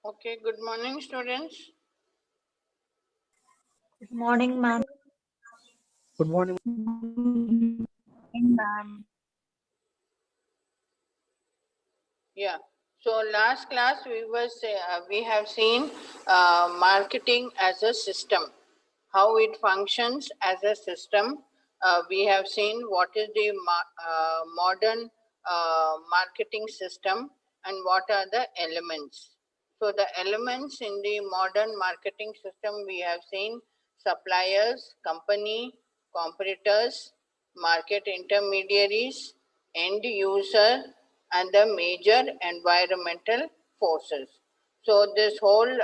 Okay, good morning, students. Good morning, ma'am. Good morning. Ma'am. Yeah. So last class we have seen marketing as a system, how it functions as a system. We have seen what is the modern marketing system and what are the elements. So the elements in the modern marketing system we have seen: suppliers, company, competitors, market intermediaries, end user, and the major environmental forces. So this whole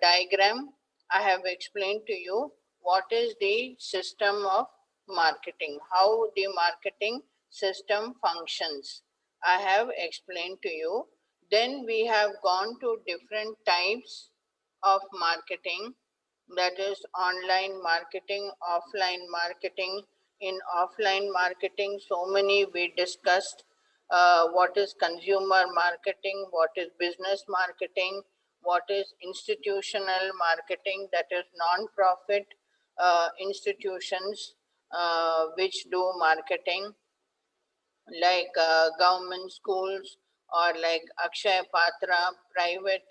diagram I have explained to you what is the system of marketing, how the marketing system functions. I have explained to you. Then we have gone to different types of marketing, that is online marketing, offline marketing. In offline marketing, so many we discussed what is consumer marketing, what is business marketing, what is institutional marketing, that is non-profit institutions which do marketing, like government schools, or like Akshay Patra, private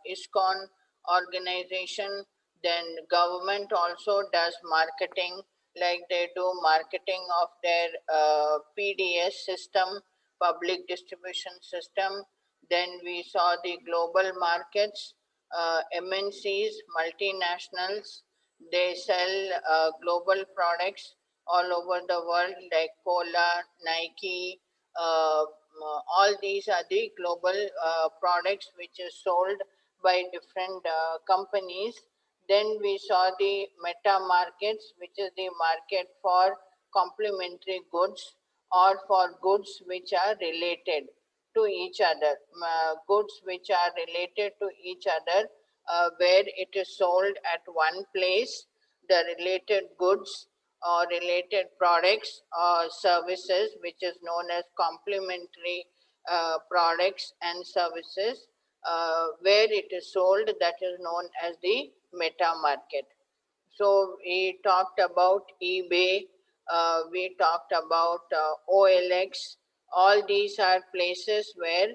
ISKCON organization. Then government also does marketing, like they do marketing of their PDS system, public distribution system. Then we saw the global markets, MNCs, multinationals. They sell global products all over the world, like Cola, Nike. All these are the global products which is sold by different companies. Then we saw the meta markets, which is the market for complementary goods or for goods which are related to each other, goods which are related to each other, where it is sold at one place. The related goods or related products or services, which is known as complementary products and services, where it is sold, that is known as the meta market. So we talked about eBay, we talked about OLX. All these are places where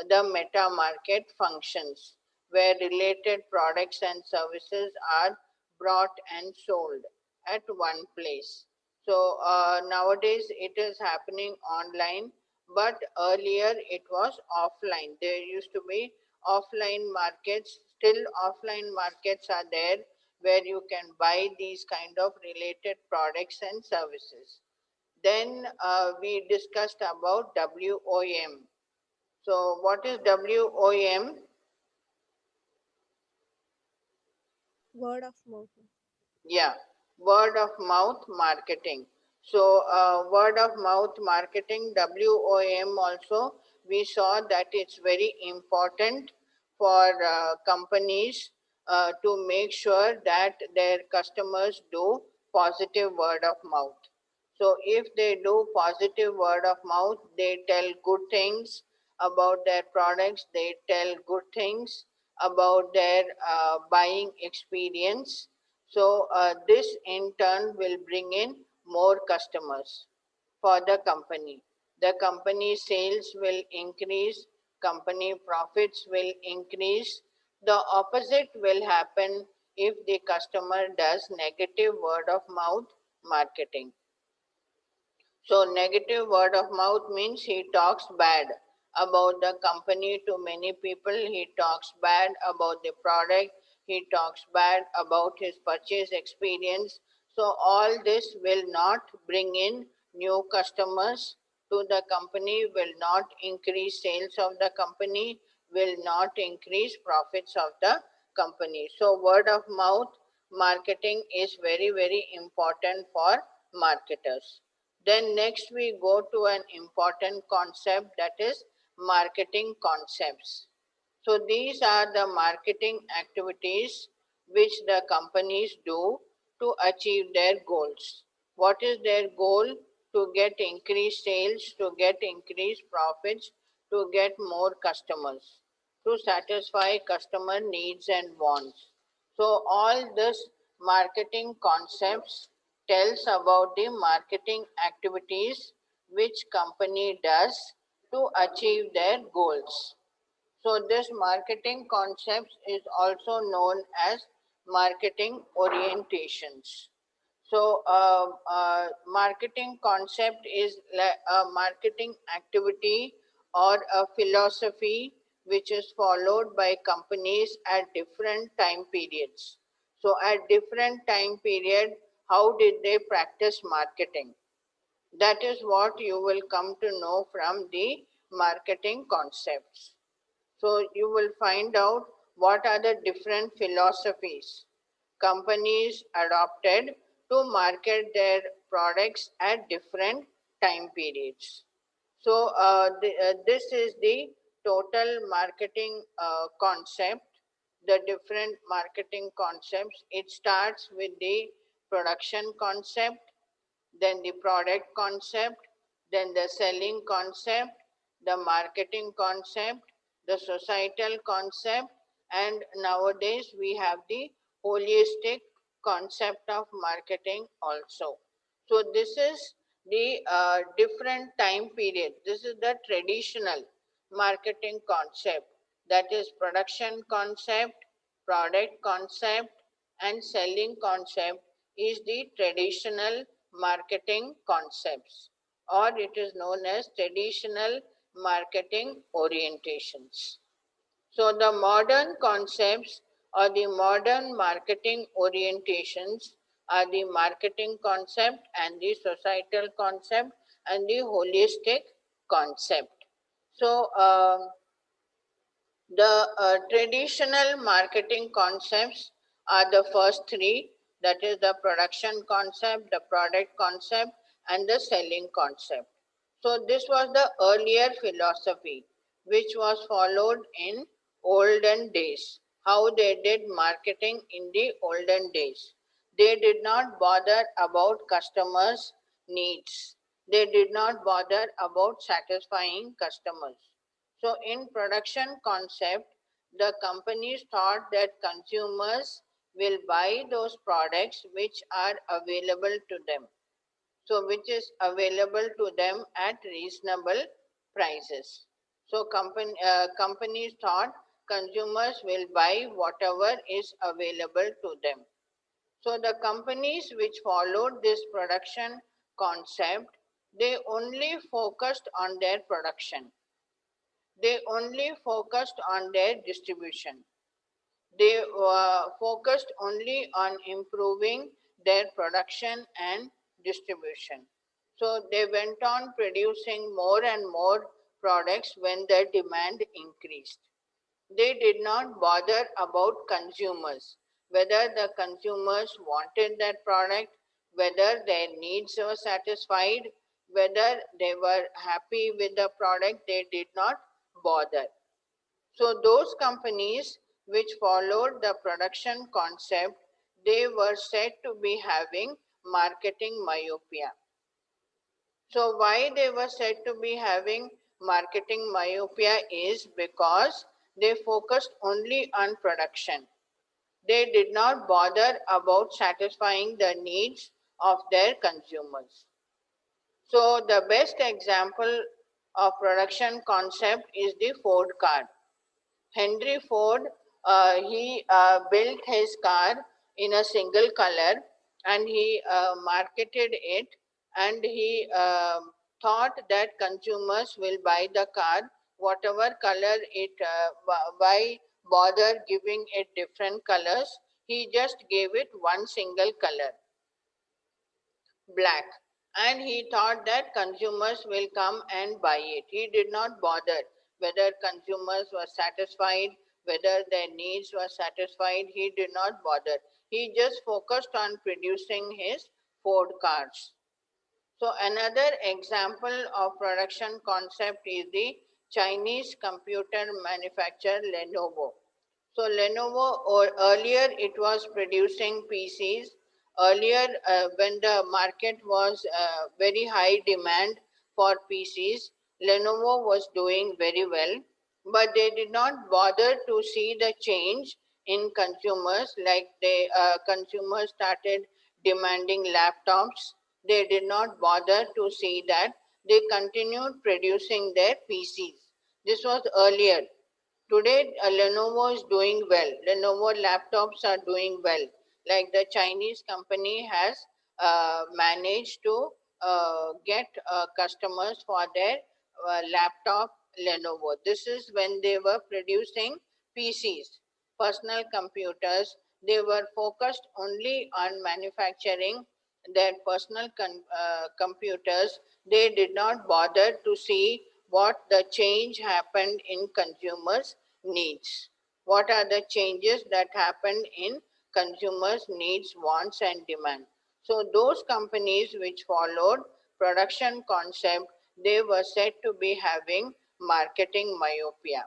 the meta market functions, where related products and services are brought and sold at one place. So nowadays it is happening online, but earlier it was offline. There used to be offline markets. Still offline markets are there, where you can buy these kind of related products and services. Then we discussed about WOM. So what is WOM? Word of mouth. Yeah, word of mouth marketing. So word of mouth marketing, WOM, also we saw that it's very important for companies to make sure that their customers do positive word of mouth. So if they do positive word of mouth, they tell good things about their products, they tell good things about their buying experience. So this in turn will bring in more customers for the company. The company sales will increase, company profits will increase. The opposite will happen if the customer does negative word of mouth marketing. So negative word of mouth means he talks bad about the company to many people, he talks bad about the product, he talks bad about his purchase experience. So all this will not bring in new customers to the company, will not increase sales of the company, will not increase profits of the company. So word of mouth marketing is very, very important for marketers. Then next we go to an important concept, that is marketing concepts. So these are the marketing activities which the companies do to achieve their goals. What is their goal? To get increased sales, to get increased profits, to get more customers. to satisfy customer needs and wants. So all this marketing concepts tells about the marketing activities which company does to achieve their goals. So this marketing concept is also known as marketing orientations. So marketing concept is a marketing activity or a philosophy which is followed by companies at different time periods. So at different time period, how did they practice marketing? That is what you will come to know from the marketing concepts. So you will find out what are the different philosophies companies adopted to market their products at different time periods. So this is the total marketing concept, the different marketing concepts. It starts with the production concept, then the product concept, then the selling concept, the marketing concept, the societal concept, and nowadays we have the holistic concept of marketing also. So this is the different time period. This is the traditional marketing concept, that is production concept, product concept, and selling concept is the traditional marketing concepts, or it is known as traditional marketing orientations. So the modern concepts or the modern marketing orientations are the marketing concept and the societal concept and the holistic concept. So the traditional marketing concepts are the first three, that is the production concept, the product concept, and the selling concept. So this was the earlier philosophy which was followed in olden days. How they did marketing in the olden days. They did not bother about customers' needs. They did not bother about satisfying customers. So in production concept, the companies thought that consumers will buy those products which are available to them. So which is available to them at reasonable prices. So companies thought consumers will buy whatever is available to them. So the companies which followed this production concept, they only focused on their production. They only focused on their distribution. They focused only on improving their production and distribution. So they went on producing more and more products when the demand increased. They did not bother about consumers, whether the consumers wanted that product, whether their needs were satisfied, whether they were happy with the product, they did not bother. So those companies which followed the production concept, they were said to be having marketing myopia. So why they were said to be having marketing myopia is because they focused only on production. They did not bother about satisfying the needs of their consumers. So the best example of production concept is the Ford car. Henry Ford, he built his car in a single color and he marketed it, and he thought that consumers will buy the car whatever color it, why bother giving it different colors? He just gave it one single color, black, and he thought that consumers will come and buy it. He did not bother whether consumers were satisfied, whether their needs were satisfied. He did not bother. He just focused on producing his Ford cars. So another example of production concept is the Chinese computer manufacturer Lenovo. So Lenovo, or earlier it was producing PCs. Earlier, when the market was very high demand for PCs, Lenovo was doing very well. but they did not bother to see the change in consumers. Like consumers started demanding laptops. They did not bother to see that. They continued producing their PCs. This was earlier. Today, Lenovo is doing well. Lenovo laptops are doing well. Like the Chinese company has managed to get customers for their laptop Lenovo. This is when they were producing PCs, personal computers. They were focused only on manufacturing their personal computers. They did not bother to see what the change happened in consumers' needs. What are the changes that happened in consumers' needs, wants, and demand? So those companies which followed production concept, they were said to be having marketing myopia.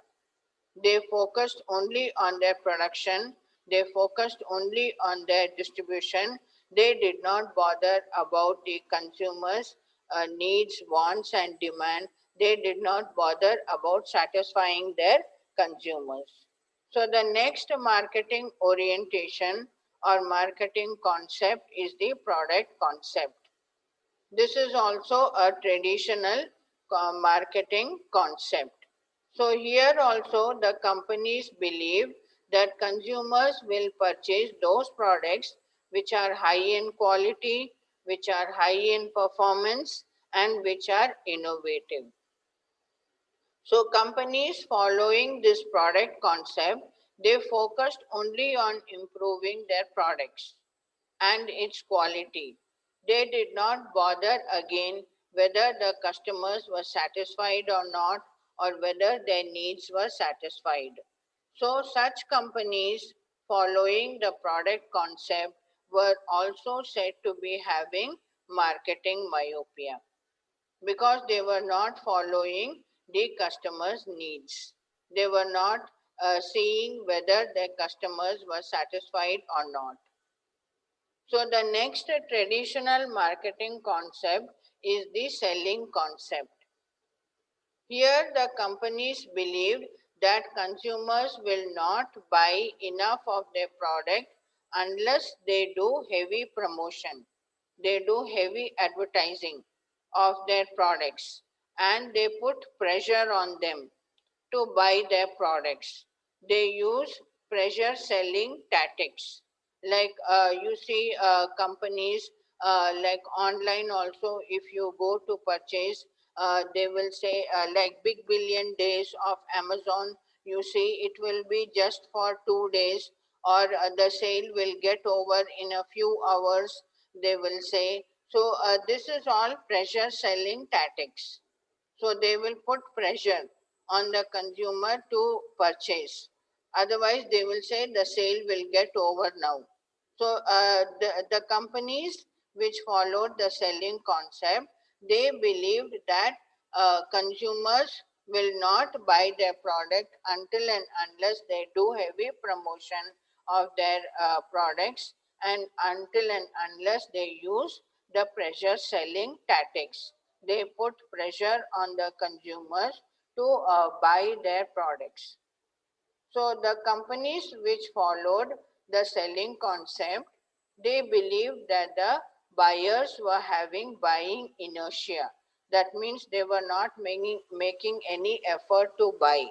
They focused only on their production, they focused only on their distribution. They did not bother about the consumers' needs, wants, and demand. They did not bother about satisfying their consumers. So, the next marketing orientation or marketing concept is the product concept. This is also a traditional marketing concept. So here also the companies believe that consumers will purchase those products which are high in quality, which are high in performance, and which are innovative. So companies following this product concept, they focused only on improving their products and its quality. They did not bother again whether the customers were satisfied or not, or whether their needs were satisfied. So, such companies following the product concept were also said to be having marketing myopia because they were not following the customers' needs. They were not seeing whether their customers were satisfied or not. So the next traditional marketing concept is the selling concept. Here the companies believed that consumers will not buy enough of their product unless they do heavy promotion. They do heavy advertising of their products and they put pressure on them to buy their products. They use pressure selling tactics. Like you see companies like online also, if you go to purchase, they will say like big billion days of Amazon, you see it will be just for 2 days or the sale will get over in a few hours, they will say. So this is all pressure selling tactics. So they will put pressure on the consumer to purchase. Otherwise, they will say the sale will get over now. So the companies which followed the selling concept, they believed that consumers will not buy their product until and unless they do heavy promotion of their products and until and unless they use the pressure selling tactics. They put pressure on the consumers to buy their products. So the companies which followed the selling concept, they believed that the buyers were having buying inertia. That means they were not making any effort to buy.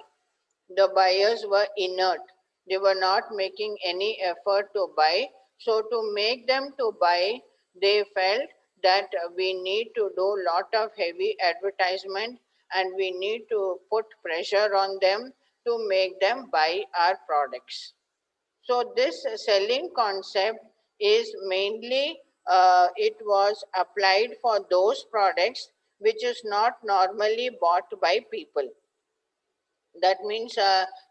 The buyers were inert. They were not making any effort to buy. So to make them to buy, they felt that we need to do lot of heavy advertisement and we need to put pressure on them to make them buy our products. So this selling concept is mainly it was applied for those products which is not normally bought by people. That means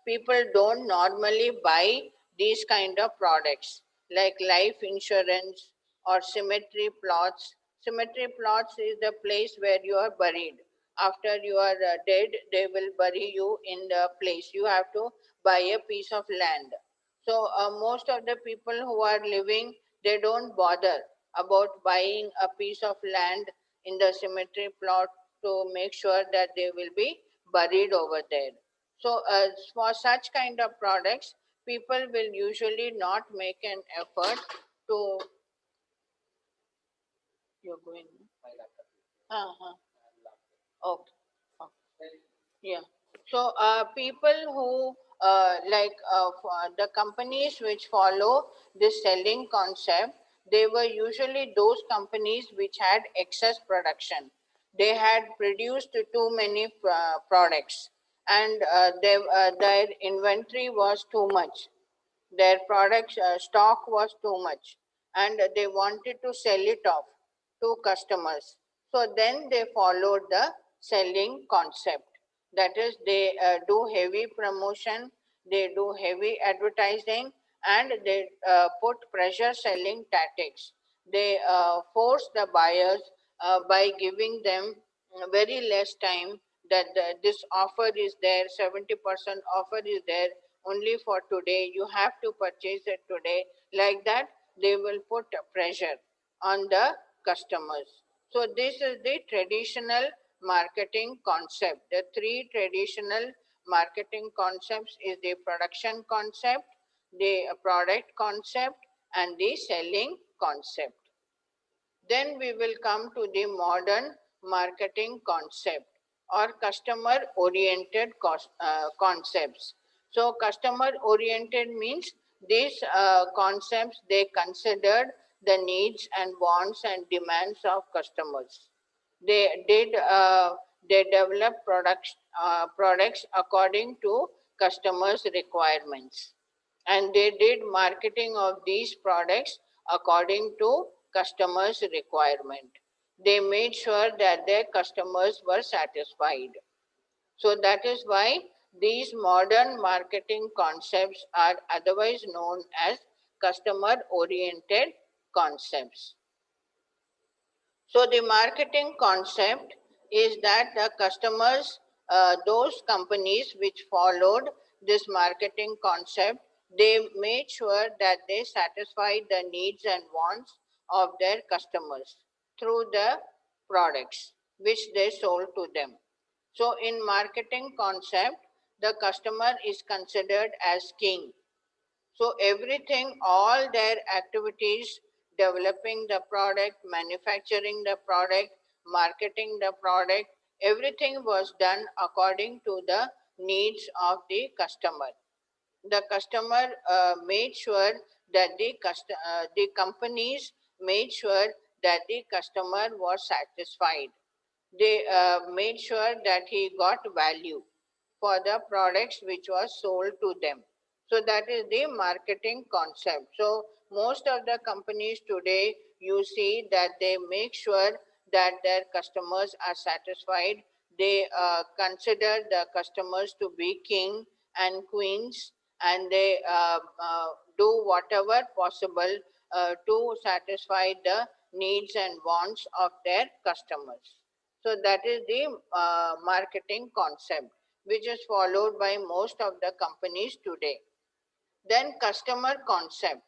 people don't normally buy these kind of products like life insurance or cemetery plots. Cemetery plots is the place where you are buried. After you are dead, they will bury you in the place. You have to buy a piece of land. So most of the people who are living, they don't bother about buying a piece of land in the cemetery plot to make sure that they will be buried over there. So for such kind of products, people will usually not make an effort to, you're going, uh-huh. Okay. Okay. Yeah. So people who for the companies which follow this selling concept, they were usually those companies which had excess production. They had produced too many products, and their inventory was too much. Their product stock was too much, and they wanted to sell it off to customers. So then they followed the selling concept. That is, they do heavy promotion, they do heavy advertising, and they put pressure selling tactics. They force the buyers by giving them very less time, that this offer is there, 70% offer is there only for today, you have to purchase it today. Like that, they will put pressure on the customers. So this is the traditional marketing concept. The three traditional marketing concepts is the production concept, the product concept, and the selling concept. Then we will come to the modern marketing concept or customer oriented concepts. So customer oriented means these concepts, they considered the needs and wants and demands of customers. They did they developed products according to customers' requirements, and they did marketing of these products according to customers' requirement. They made sure that their customers were satisfied. So that is why these modern marketing concepts are otherwise known as customer oriented concepts. So the marketing concept is that the customers, those companies which followed this marketing concept, they made sure that they satisfied the needs and wants of their customers through the products which they sold to them. So in marketing concept, the customer is considered as king. So everything, all their activities, developing the product, manufacturing the product, marketing the product, everything was done according to the needs of the customer. The customer made sure that the companies made sure that the customer was satisfied. They made sure that he got value for the products which was sold to them. So that is the marketing concept. So most of the companies today, you see that they make sure that their customers are satisfied. They consider the customers to be king and queens, and they do whatever possible to satisfy the needs and wants of their customers. So that is the marketing concept which is followed by most of the companies today. Then customer concept.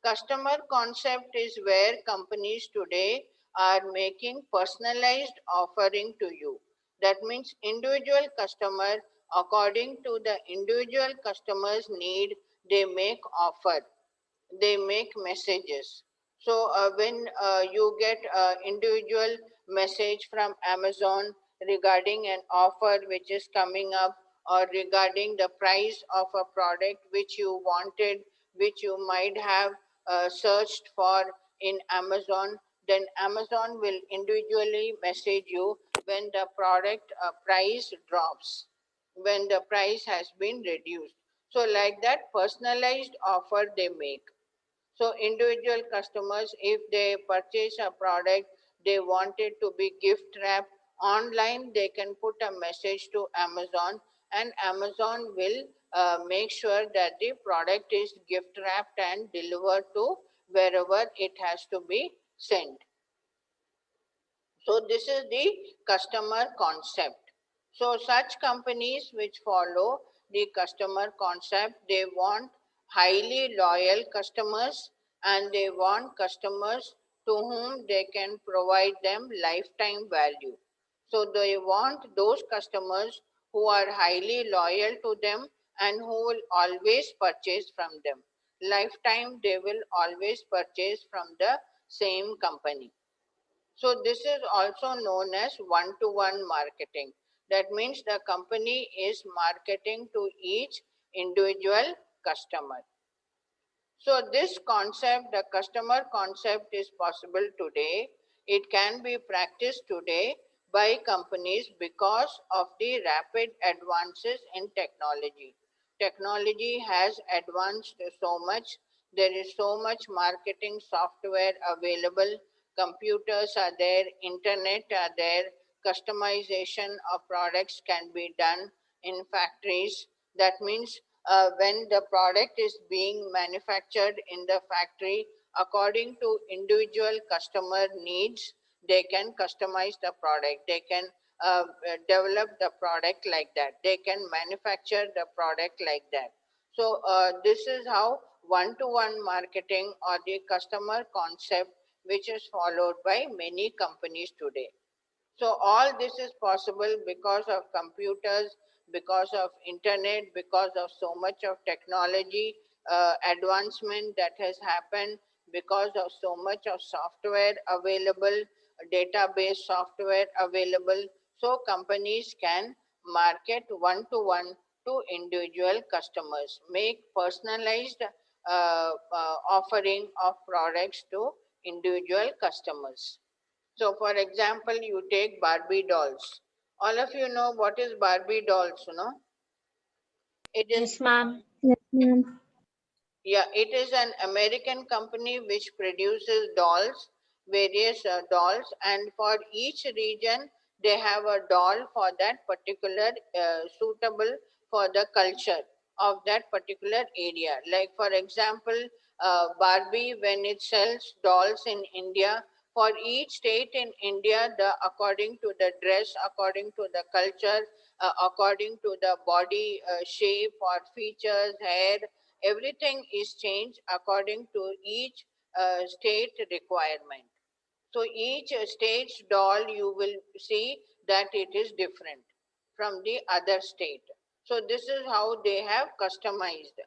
Customer concept is where companies today are making personalized offering to you. That means individual customer, according to the individual customer's need, they make offer, they make messages. So when you get individual message from Amazon regarding an offer which is coming up, or regarding the price of a product which you wanted, which you might have searched for in Amazon, then Amazon will individually message you when the product price drops, when the price has been reduced. So like that, personalized offer they make. So individual customers, if they purchase a product, they want it to be gift wrapped online, they can put a message to Amazon, and Amazon will make sure that the product is gift wrapped and delivered to wherever it has to be sent. So this is the customer concept. So such companies which follow the customer concept, they want highly loyal customers, and they want customers to whom they can provide them lifetime value. So they want those customers who are highly loyal to them and who will always purchase from them. Lifetime, they will always purchase from the same company. So this is also known as one-to-one marketing. That means the company is marketing to each individual customer. So this concept, the customer concept, is possible today. It can be practiced today by companies because of the rapid advances in technology. Technology has advanced so much. There is so much marketing software available. Computers are there, internet are there, customization of products can be done in factories. That means when the product is being manufactured in the factory according to individual customer needs, they can customize the product, they can develop the product like that, they can manufacture the product like that. So this is how one-to-one marketing or the customer concept, which is followed by many companies today. So all this is possible because of computers, because of internet, because of so much of technology advancement that has happened, because of so much of software available, database software available. So companies can market one-to-one to individual customers, make personalized offering of products to individual customers. So, for example, you take Barbie dolls. All of you know what is Barbie dolls, you know? It is, Yes, ma'am. Yes, ma'am. yeah, it is an American company which produces dolls, various dolls, and for each region they have a doll for that particular suitable for the culture of that particular area. Like for example, Barbie, when it sells dolls in India, for each state in India, the according to the dress, according to the culture, according to the body shape or features, hair, everything is changed according to each state requirement. So each stage doll you will see that it is different from the other state. So this is how they have customized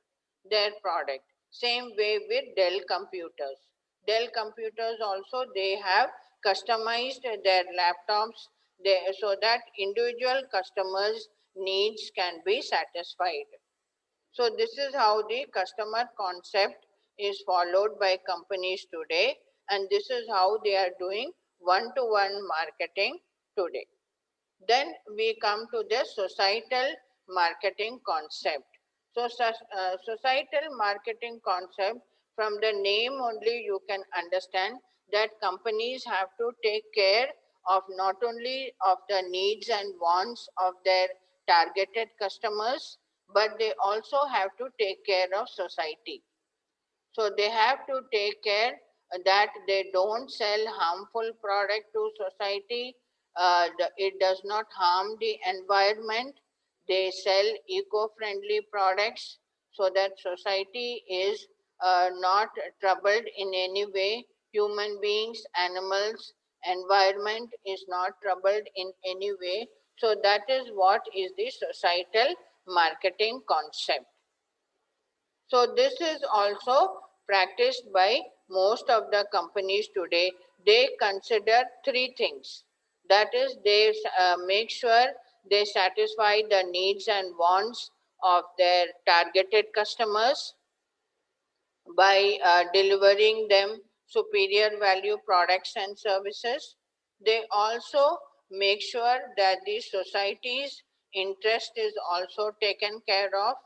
their product. Same way with Dell computers. Dell computers also, they have customized their laptops so that individual customers needs can be satisfied. So this is how the customer concept is followed by companies today, and this is how they are doing one-to-one marketing today. Then we come to the societal marketing concept. So societal marketing concept, from the name only you can understand that companies have to take care of not only of the needs and wants of their targeted customers, but they also have to take care of society. So they have to take care that they don't sell harmful product to society. It does not harm the environment. They sell eco-friendly products so that society is not troubled in any way. Human beings, animals, environment is not troubled in any way. So that is what is the societal marketing concept. So this is also practiced by most of the companies today. They consider three things. That is, they make sure they satisfy the needs and wants of their targeted customers by delivering them superior value products and services. They also make sure that the society's interest is also taken care of,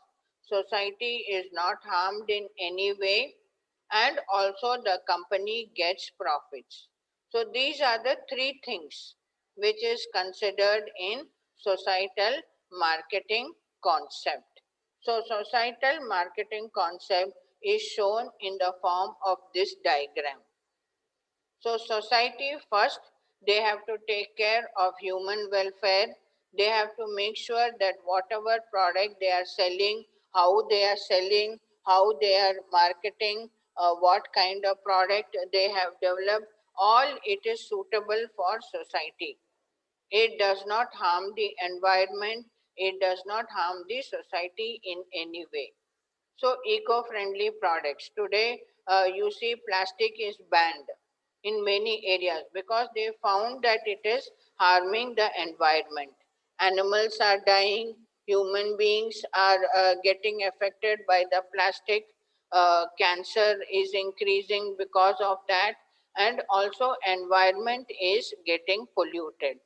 society is not harmed in any way, and also the company gets profits. So these are the three things which is considered in societal marketing concept. So societal marketing concept is shown in the form of this diagram. So society first, they have to take care of human welfare. They have to make sure that whatever product they are selling, how they are marketing, what kind of product they have developed, all it is suitable for society. It does not harm the environment. It does not harm the society in any way. So, eco-friendly products. Today, you see plastic is banned in many areas because they found that it is harming the environment. Animals are dying, human beings are getting affected by the plastic, cancer is increasing because of that, and also environment is getting polluted.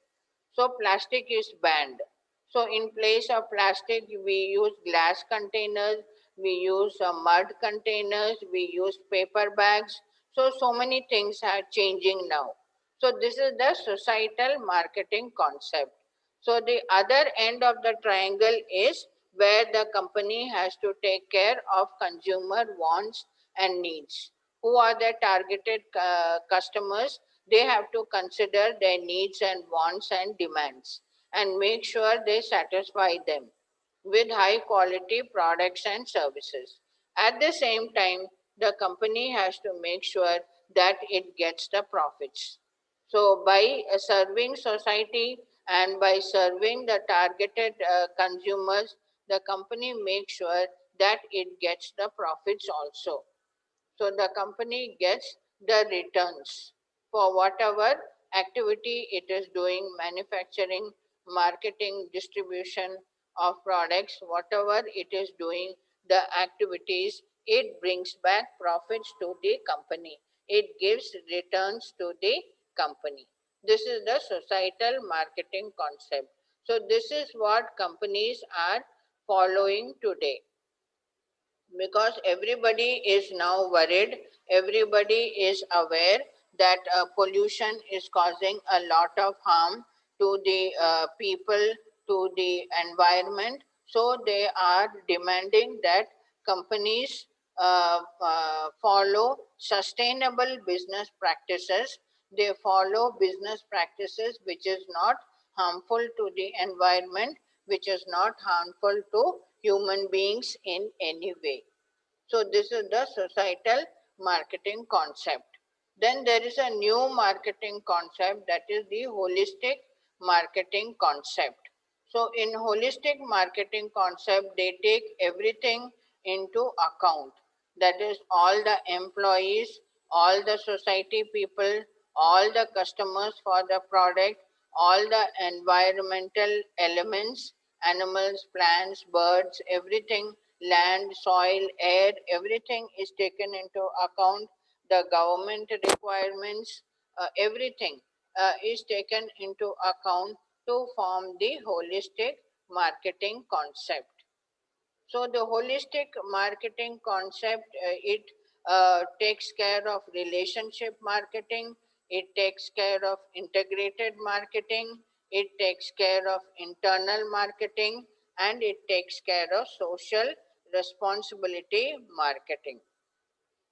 So plastic is banned. So in place of plastic, we use glass containers, we use mud containers, we use paper bags. So many things are changing now. So this is the societal marketing concept. So the other end of the triangle is where the company has to take care of consumer wants and needs. Who are the targeted customers? They have to consider their needs and wants and demands and make sure they satisfy them with high quality products and services. At the same time, the company has to make sure that it gets the profits. So, by serving society and by serving the targeted consumers, the company makes sure that it gets the profits also. So the company gets the returns for whatever activity it is doing, manufacturing, marketing, distribution of products, whatever it is doing, the activities, it brings back profits to the company. It gives returns to the company. This is the societal marketing concept. So this is what companies are following today, because everybody is now worried, everybody is aware that pollution is causing a lot of harm to the people, to the environment. So they are demanding that companies follow sustainable business practices. They follow business practices which is not harmful to the environment, which is not harmful to human beings in any way. So this is the societal marketing concept. Then there is a new marketing concept, that is the holistic marketing concept. So in holistic marketing concept, they take everything into account. That is all the employees, all the society people, all the customers for the product, all the environmental elements, animals, plants, birds, everything, land, soil, air, everything is taken into account. The government requirements, everything is taken into account to form the holistic marketing concept. So the holistic marketing concept, it takes care of relationship marketing, it takes care of integrated marketing, it takes care of internal marketing, and it takes care of social responsibility marketing.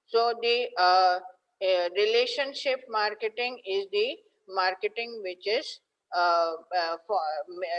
So the relationship marketing is the marketing which is for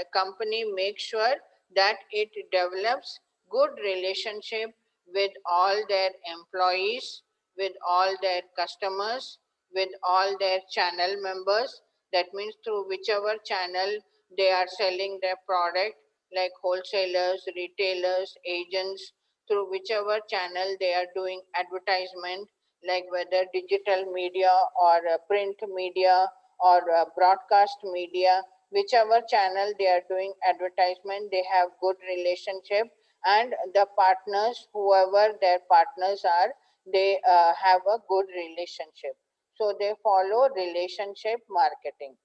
a company makes sure that it develops good relationship with all their employees, with all their customers, with all their channel members. That means through whichever channel they are selling their product, like wholesalers, retailers, agents, through whichever channel they are doing advertisement, like whether digital media or print media or broadcast media, whichever channel they are doing advertisement, they have good relationship, and the partners, whoever their partners are, they have a good relationship. So they follow relationship marketing.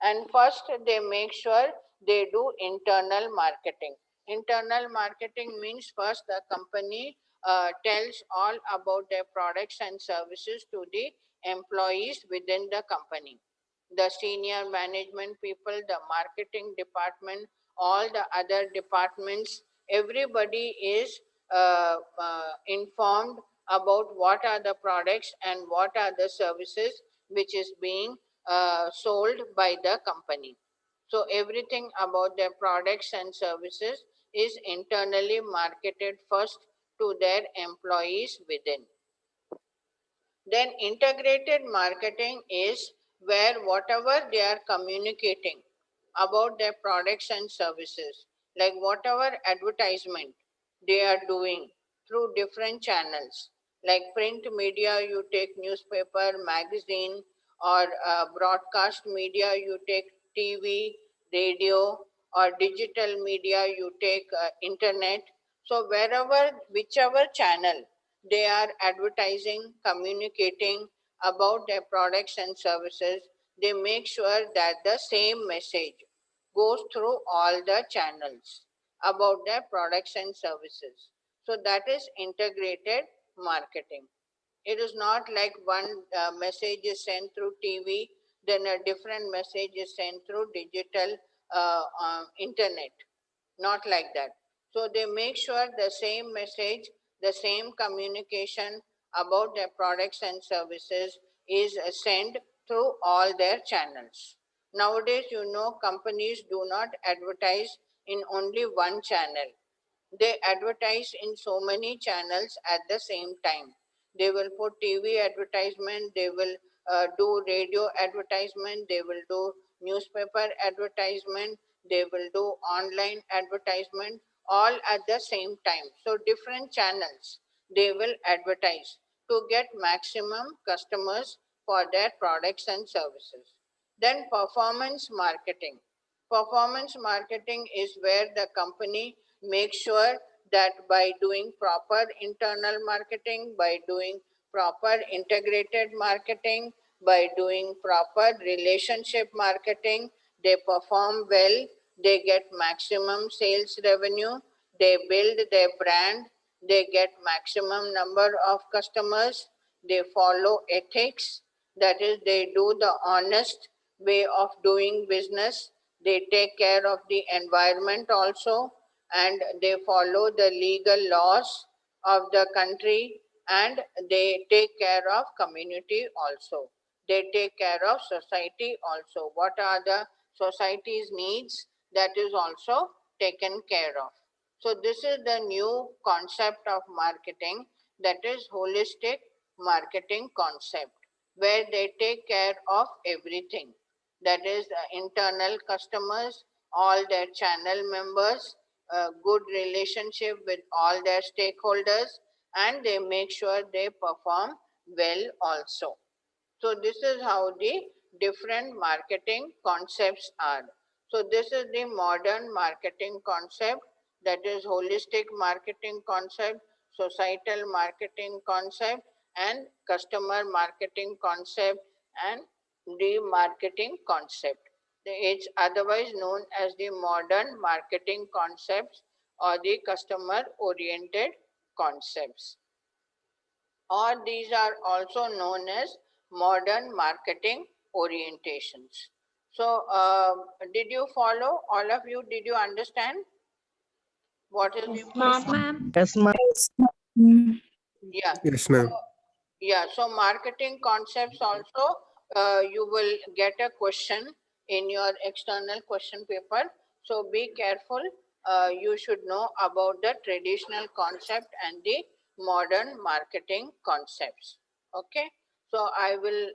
And first they make sure they do internal marketing. Internal marketing means first the company tells all about their products and services to the employees within the company, the senior management people, the marketing department, all the other departments, everybody is informed about what are the products and what are the services which is being sold by the company. So everything about their products and services is internally marketed first to their employees within. Then integrated marketing is where whatever they are communicating about their products and services, like whatever advertisement they are doing through different channels, like print media, you take newspaper, magazine, or broadcast media, you take TV, radio, or digital media, you take internet. So wherever, whichever channel they are advertising, communicating about their products and services, they make sure that the same message goes through all the channels about their products and services. So that is integrated marketing. It is not like one message is sent through TV, then a different message is sent through digital internet. Not like that. So they make sure the same message, the same communication about their products and services is sent through all their channels. Nowadays, companies do not advertise in only one channel. They advertise in so many channels at the same time. They will put TV advertisement, they will do radio advertisement, they will do newspaper advertisement, they will do online advertisement, all at the same time. So different channels they will advertise to get maximum customers for their products and services. Then performance marketing. Performance marketing is where the company makes sure that by doing proper internal marketing, by doing proper integrated marketing, by doing proper relationship marketing, they perform well, they get maximum sales revenue, they build their brand, they get maximum number of customers, they follow ethics, that is, they do the honest way of doing business, they take care of the environment also, and they follow the legal laws of the country, and they take care of community also. They take care of society also. What are the society's needs, that is also taken care of. So this is the new concept of marketing, that is holistic marketing concept, where they take care of everything, that is internal customers, all their channel members, good relationship with all their stakeholders, and they make sure they perform well also. So this is how the different marketing concepts are. So this is the modern marketing concept, that is holistic marketing concept, societal marketing concept, and customer marketing concept, and the marketing concept. It's otherwise known as the modern marketing concepts or the customer oriented concepts, or these are also known as modern marketing orientations. So, did you follow, all of you? Did you understand what is the Yes, modern? ma'am. Yes, ma'am. Yeah. Yes, So, ma'am. yeah. So, marketing concepts also, you will get a question in your external question paper. So, be careful. You should know about the traditional concept and the modern marketing concepts. Okay. So, I will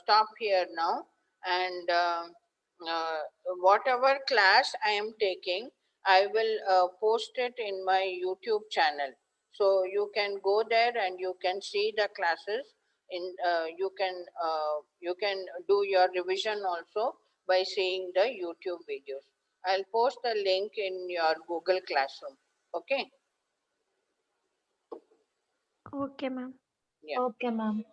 stop here now, and uh, whatever class I am taking, I will post it in my YouTube channel. So you can go there and you can see the classes. You can do your revision also by seeing the YouTube videos. I'll post the link in your Google Classroom. Okay. Okay, ma'am. Yeah. Okay, ma'am.